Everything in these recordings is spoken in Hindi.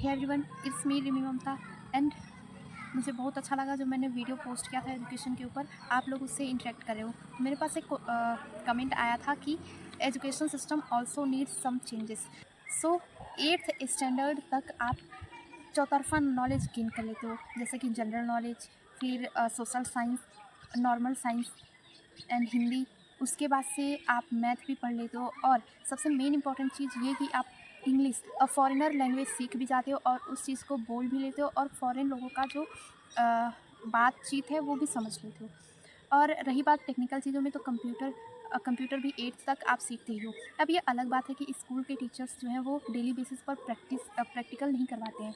Hey everyone, it's me Rimi Mamta. And मुझे बहुत अच्छा लगा जो मैंने वीडियो पोस्ट किया था एजुकेशन के ऊपर, आप लोग उससे इंटरेक्ट कर रहे हो। तो मेरे पास एक कमेंट आया था कि education system also needs some changes. So 8th standard तक आप चौतरफा नॉलेज गेन कर लेते हो, जैसे कि जनरल नॉलेज, फिर social science, normal science and Hindi. उसके बाद से आप मैथ भी पढ़ लेते हो, और सबसे मेन इंपॉर्टेंट चीज़ ये कि आप इंग्लिश और फॉरेनर लैंग्वेज सीख भी जाते हो और उस चीज़ को बोल भी लेते हो, और फॉरेन लोगों का जो बातचीत है वो भी समझ लेते हो। और रही बात टेक्निकल चीज़ों में, तो कंप्यूटर भी 8th तक आप सीखते ही हो। अब ये अलग बात है कि स्कूल के टीचर्स जो हैं वो डेली बेसिस पर प्रैक्टिकल नहीं करवाते हैं।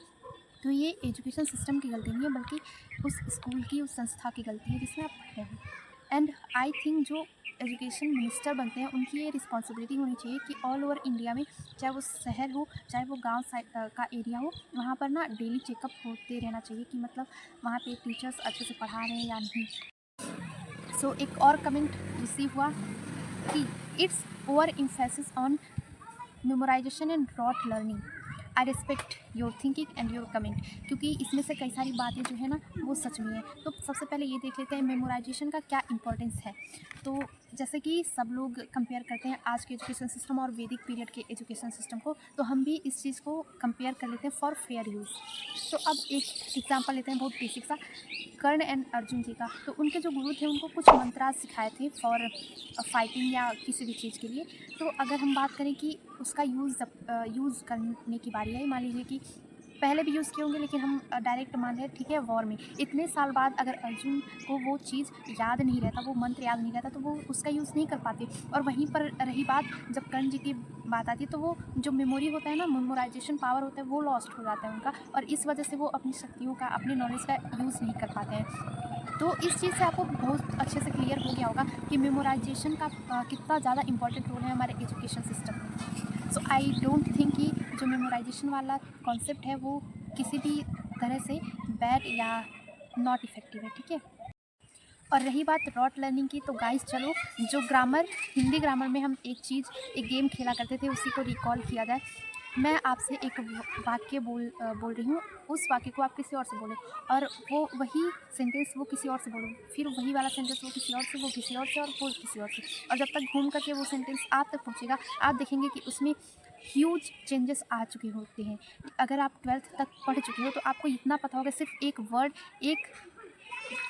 तो ये एजुकेशन सिस्टम की गलती नहीं है, बल्कि उस स्कूल की, उस संस्था की गलती है जिसमें आप पढ़ रहे हो। एंड आई थिंक जो एजुकेशन मिनिस्टर बनते हैं उनकी ये रिस्पॉन्सिबिलिटी होनी चाहिए कि ऑल ओवर इंडिया में, चाहे वो शहर हो चाहे वो गांव का एरिया हो, वहाँ पर ना डेली चेकअप होते रहना चाहिए कि मतलब वहाँ पे टीचर्स अच्छे से पढ़ा रहे हैं या नहीं। सो एक और कमेंट रिसीव हुआ कि it's over emphasis on memorization and rote learning. I respect your thinking and your comment, क्योंकि इसमें से कई सारी बातें जो है ना वो सच में है। तो सबसे पहले ये देख लेते हैं मेमोराइजेशन का क्या इंपॉर्टेंस है। तो जैसे कि सब लोग कंपेयर करते हैं आज के एजुकेशन सिस्टम और वैदिक पीरियड के एजुकेशन सिस्टम को, तो हम भी इस चीज़ को कंपेयर कर लेते हैं फॉर फेयर यूज़। तो अब एक एग्जांपल लेते हैं बहुत बेसिक सा, कर्ण एंड अर्जुन जी का। तो उनके जो गुरु थे उनको कुछ मंत्रास सिखाए थे फॉर फाइटिंग या किसी भी चीज़ के लिए। तो अगर हम बात करें कि उसका यूज़ करने की बारी आई, मान लीजिए कि पहले भी यूज़ किए होंगे, लेकिन हम डायरेक्ट मान रहे हैं, ठीक है, वॉर में इतने साल बाद अगर अर्जुन को वो चीज़ याद नहीं रहता, वो मंत्र याद नहीं रहता, तो वो उसका यूज़ नहीं कर पाते। और वहीं पर रही बात, जब कर्ण जी की बात आती है, तो वो जो मेमोरी होता है ना, मेमोराइजेशन पावर होता है, वो लॉस्ट हो जाता है उनका, और इस वजह से वो अपनी शक्तियों का, अपने नॉलेज का यूज़ नहीं कर पाते हैं। तो इस चीज़ से आपको बहुत अच्छे से क्लियर हो गया होगा कि मेमोराइजेशन का कितना ज़्यादा इंपॉर्टेंट रोल है हमारे एजुकेशन सिस्टम में। सो आई डोंट थिंक कि जो मेमोराइजेशन वाला कॉन्सेप्ट है वो किसी भी तरह से बैड या नॉट इफ़ेक्टिव है, ठीक है। और रही बात रॉट लर्निंग की, तो गाइस चलो, जो ग्रामर, हिंदी ग्रामर में हम एक गेम खेला करते थे, उसी को रिकॉल किया जाए। मैं आपसे एक वाक्य बोल रही हूँ, उस वाक्य को आप किसी और से बोलें, और वो वही सेंटेंस वो किसी और से बोलो, फिर वही वाला सेंटेंस वो किसी और से, वो किसी और से, और वो किसी और से, और जब तक घूम करके वो सेंटेंस आप तक पहुँचेगा, आप देखेंगे कि उसमें ह्यूज चेंजेस आ चुके होते हैं। अगर आप 12th तक पढ़ चुके हो तो आपको इतना पता होगा, सिर्फ एक वर्ड, एक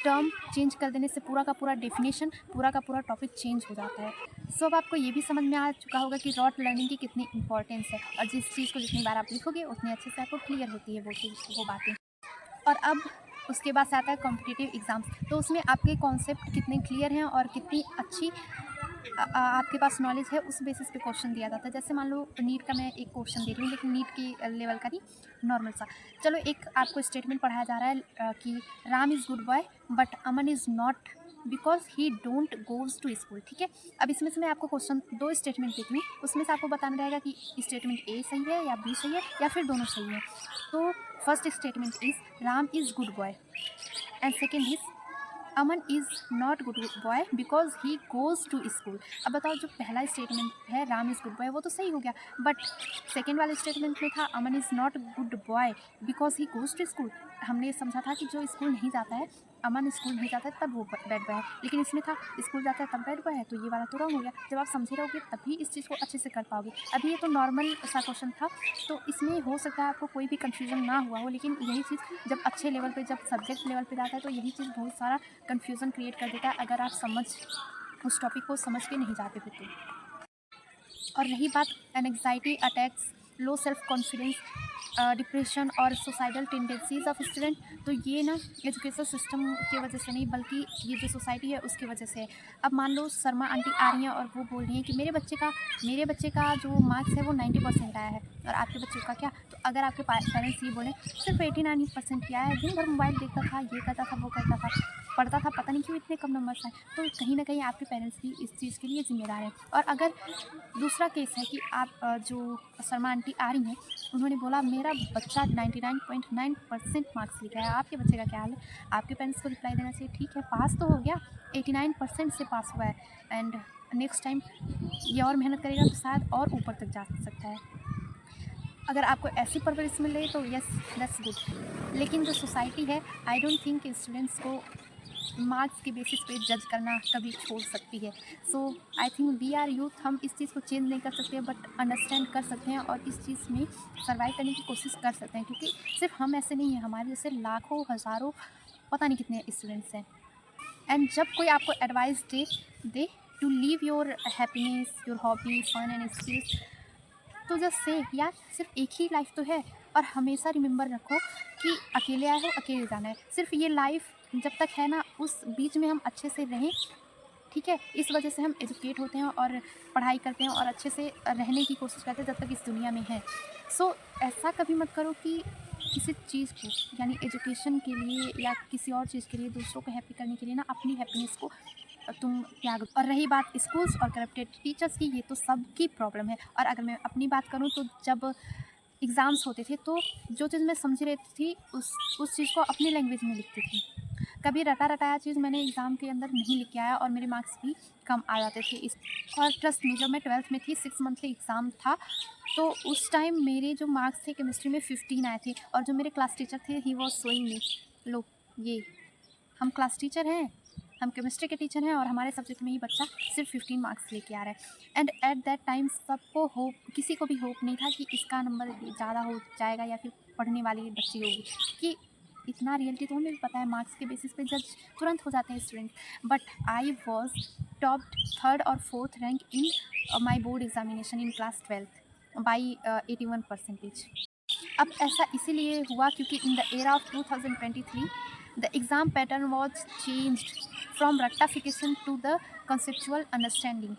टर्म चेंज कर देने से पूरा का पूरा डेफिनेशन, पूरा का पूरा टॉपिक चेंज हो जाता है। सो अब आपको ये भी समझ में आ चुका होगा कि रॉट लर्निंग की कितनी इंपॉर्टेंस है, और जिस चीज़ को जितनी बार आप लिखोगे उतनी अच्छे से आपको क्लियर होती है वो चीज़, वो बातें। और अब उसके बाद से आता है कॉम्पिटिटिव एग्ज़ाम्स। तो उसमें आपके कॉन्सेप्ट कितने क्लियर हैं और कितनी अच्छी आपके पास नॉलेज है, उस बेसिस पे क्वेश्चन दिया जाता है। जैसे मान लो नीट का मैं एक क्वेश्चन दे रही हूँ, लेकिन नीट के लेवल का नहीं, नॉर्मल सा। चलो, एक आपको स्टेटमेंट पढ़ाया जा रहा है कि Ram is good boy but Aman is not because he don't goes to school, ठीक है। अब इसमें से मैं आपको क्वेश्चन, दो स्टेटमेंट देती हूँ, उसमें से आपको बताना रहेगा कि स्टेटमेंट ए सही है या बी सही है या फिर दोनों सही है। तो first statement is Ram is good boy, and second is Aman is not good boy because he goes to school. अब बताओ, जो पहला स्टेटमेंट है राम इज़ गुड बॉय, वो तो सही हो गया, बट सेकेंड वाले स्टेटमेंट में था Aman is not good boy because he goes to school. हमने समझा था कि जो स्कूल नहीं जाता है, अमन स्कूल नहीं जाता है, तब वो बैड बॉय है, लेकिन इसमें था स्कूल जाता है तब बैड बॉय है, तो ये वाला तो रॉन्ग हो गया। जब आप समझे रहोगे तभी इस चीज़ को अच्छे से कर पाओगे। अभी ये तो नॉर्मल सा क्वेश्चन था, तो इसमें हो सकता है आपको कोई भी कन्फ्यूजन ना हुआ हो, लेकिन यही चीज़ जब अच्छे लेवल पे, जब सब्जेक्ट लेवल पे जाता है, तो यही चीज़ बहुत सारा कन्फ्यूज़न क्रिएट कर देता है, अगर आप उस टॉपिक को समझ के नहीं जाते हो तो। और रही बात anxiety attacks, low self confidence, depression और सुसाइडल टेंडेंसीज ऑफ स्टूडेंट, तो ये ना एजुकेशन सिस्टम की वजह से नहीं, बल्कि ये जो सोसाइटी है उसकी वजह से है। अब मान लो शर्मा आंटी आ रही हैं और वो बोल रही हैं कि मेरे बच्चे का जो मार्क्स है वो 90% आया है, और आपके बच्चे का क्या। तो अगर आपके पेरेंट्स ये बोलें सिर्फ 89% किया है, दिन भर मोबाइल देखता था, ये करता था, वो करता था, पढ़ता था, पता नहीं क्यों इतने कम नंबर्स आए, तो कहीं ना कहीं आपके पेरेंट्स भी इस चीज़ के लिए जिम्मेदार हैं। और अगर दूसरा केस है कि आप जो शर्मा आंटी आ रही हैं, उन्होंने बोला मेरा बच्चा 99.9% मार्क्स लेके आया, आपके बच्चे का क्या हाल है, आपके पेरेंट्स को रिप्लाई देना चाहिए, ठीक है, पास तो हो गया, 89% से पास हुआ है, एंड नेक्स्ट टाइम ये और मेहनत करेगा तो शायद और ऊपर तक जा सकता है। अगर आपको ऐसी परवरिश मिल रही है तो यस, दैट्स गुड। लेकिन जो सोसाइटी है, आई डोंट थिंक स्टूडेंट्स को मार्क्स के बेसिस पे जज करना कभी छोड़ सकती है। So I think we are youth, हम इस चीज़ को चेंज नहीं कर सकते बट अंडरस्टैंड कर सकते हैं और इस चीज़ में सर्वाइव करने की कोशिश कर सकते हैं, क्योंकि सिर्फ हम ऐसे नहीं हैं, हमारे जैसे लाखों हज़ारों पता नहीं कितने स्टूडेंट्स हैं। एंड जब कोई आपको एडवाइस दे to leave your happiness, your hobby, fun and skills, तो जस्ट से यार सिर्फ एक ही लाइफ तो है, और हमेशा रिमेंबर रखो कि अकेले आए हो, अकेले जाना है। सिर्फ ये लाइफ जब तक है ना, उस बीच में हम अच्छे से रहें, ठीक है। इस वजह से हम एजुकेट होते हैं और पढ़ाई करते हैं और अच्छे से रहने की कोशिश करते हैं जब तक इस दुनिया में है। सो ऐसा कभी मत करो कि किसी चीज़ को, यानी एजुकेशन के लिए या किसी और चीज़ के लिए, दूसरों को हैप्पी करने के लिए ना, अपनी हैप्पीनेस को तुम त्याग। और रही बात स्कूल्स और करप्टेड टीचर्स की, ये तो सबकी प्रॉब्लम है। और अगर मैं अपनी बात करूँ तो जब एग्ज़ाम्स होते थे तो जो चीज़ मैं समझ रही थी उस चीज़ को अपनी लैंग्वेज में लिखती थी। कभी रटा रटाया चीज़ मैंने एग्ज़ाम के अंदर नहीं लिख के आया और मेरे मार्क्स भी कम आ जाते थे। इस और ट्रस्ट मी, जब मैं 12th में थी, 6 मंथली एग्ज़ाम था, तो उस टाइम मेरे जो मार्क्स थे केमिस्ट्री में 15 आए थे, और जो मेरे क्लास टीचर थे ही वाज शोइंग मी, लो ये हम क्लास टीचर हैं, हम केमिस्ट्री के टीचर हैं और हमारे सब्जेक्ट में ही बच्चा सिर्फ 15 मार्क्स लेके आ रहा है। एंड एट दैट टाइम सबको होप, किसी को भी होप नहीं था कि इसका नंबर ज़्यादा हो जाएगा या फिर पढ़ने वाली बच्ची होगी, कि इतना रियलिटी तो हमें भी पता है, मार्क्स के बेसिस पे जज तुरंत हो जाते हैं student. But I was top 3rd और 4th rank in my board examination in class 12th by 81%। अब ऐसा इसीलिए हुआ क्योंकि in the era of 2023 the exam pattern was changed from रट्टाफिकेशन to the conceptual understanding.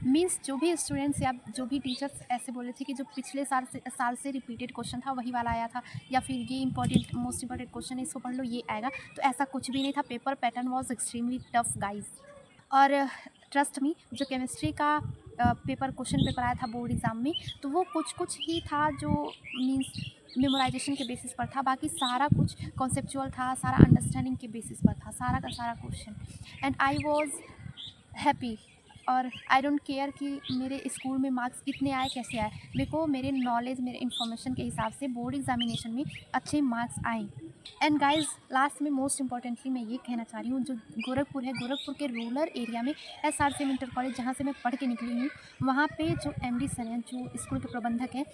Means जो भी स्टूडेंट्स या जो भी टीचर्स ऐसे बोले थे कि जो पिछले साल से रिपीटेड क्वेश्चन था वही वाला आया था, या फिर ये इंपॉर्टेंट मोस्ट इंपॉर्टेंट क्वेश्चन है, इसको पढ़ लो ये आएगा, तो ऐसा कुछ भी नहीं था। Paper pattern was extremely tough guys. और ट्रस्ट मी, जो केमिस्ट्री का क्वेश्चन पेपर आया था बोर्ड एग्ज़ाम में, तो वो कुछ ही था जो मीन्स मेमोराइजेशन के बेसिस पर था, बाकी सारा कुछ कॉन्सेप्चुअल था, सारा अंडरस्टैंडिंग के बेसिस पर था, सारा का सारा question. And I was happy, और आई डोंट केयर कि मेरे स्कूल में मार्क्स कितने आए, कैसे आए, मेरे को मेरे नॉलेज, मेरे इन्फॉर्मेशन के हिसाब से बोर्ड एग्जामिनेशन में अच्छे मार्क्स आए। एंड गाइज लास्ट में मोस्ट इंपॉर्टेंटली मैं ये कहना चाह रही हूँ, जो गोरखपुर है, गोरखपुर के रूरल एरिया में SRCM इंटर कॉलेज, जहाँ से मैं पढ़ के निकली हूँ, वहाँ पे जो MD सर हैं, जो स्कूल के प्रबंधक हैं,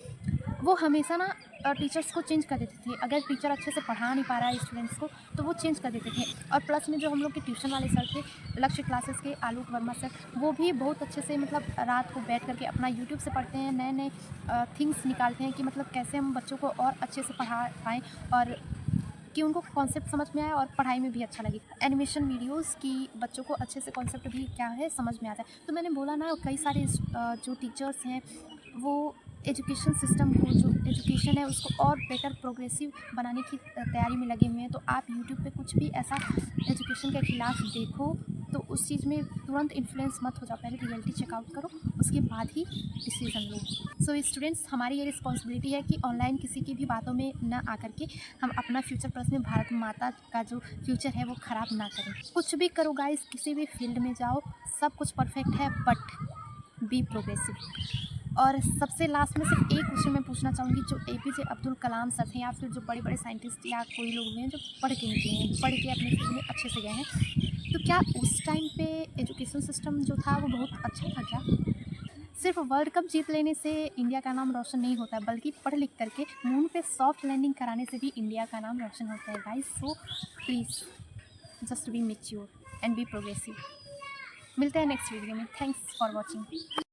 वो हमेशा ना टीचर्स को चेंज कर देते थे। अगर टीचर अच्छे से पढ़ा नहीं पा रहा है स्टूडेंट्स को तो वो चेंज कर देते थे। और प्लस में जो हम लोग के ट्यूशन वाले सर थे, लक्ष्य क्लासेस के आलोक वर्मा सर, वो भी बहुत अच्छे से मतलब रात को बैठ करके अपना यूट्यूब से पढ़ते हैं, नए नए थिंग्स निकालते हैं कि मतलब कैसे हम बच्चों को और अच्छे से पढ़ा पाएँ, और कि उनको कॉन्सेप्ट समझ में आए और पढ़ाई में भी अच्छा लगे। एनिमेशन वीडियोस की बच्चों को अच्छे से कॉन्सेप्ट भी क्या है समझ में आता है। तो मैंने बोला ना, कई सारे जो टीचर्स हैं वो एजुकेशन सिस्टम को, जो एजुकेशन है उसको और बेटर प्रोग्रेसिव बनाने की तैयारी में लगे हुए हैं। तो आप यूट्यूब पे कुछ भी ऐसा एजुकेशन के खिलाफ देखो तो उस चीज़ में तुरंत इन्फ्लुएंस मत हो जाओ, पहले रियलिटी चेकआउट करो, उसके बाद ही डिसीजन लो। सो स्टूडेंट्स, हमारी ये रिस्पॉन्सिबिलिटी है कि ऑनलाइन किसी की भी बातों में ना आकर के हम अपना फ्यूचर प्लस में भारत माता का जो फ्यूचर है वो ख़राब ना करें। कुछ भी करो गाइस, किसी भी फील्ड में जाओ, सब कुछ परफेक्ट है बट बी प्रोग्रेसिव। और सबसे लास्ट में सिर्फ एक क्वेश्चन मैं पूछना चाहूँगी, जो APJ अब्दुल कलाम सर थे या फिर जो बड़े बड़े साइंटिस्ट या कोई लोग हुए हैं जो पढ़ के निकले हैं, पढ़ के अपने फील्ड में अच्छे से गए हैं, तो क्या उस टाइम पे एजुकेशन सिस्टम जो था वो बहुत अच्छा था क्या? सिर्फ वर्ल्ड कप जीत लेने से इंडिया का नाम रोशन नहीं होता, बल्कि पढ़ लिख करके मून पे सॉफ्ट लैंडिंग कराने से भी इंडिया का नाम रोशन होता है guys. So please just be mature and be progressive. मिलते हैं नेक्स्ट वीडियो में। Thanks for watching.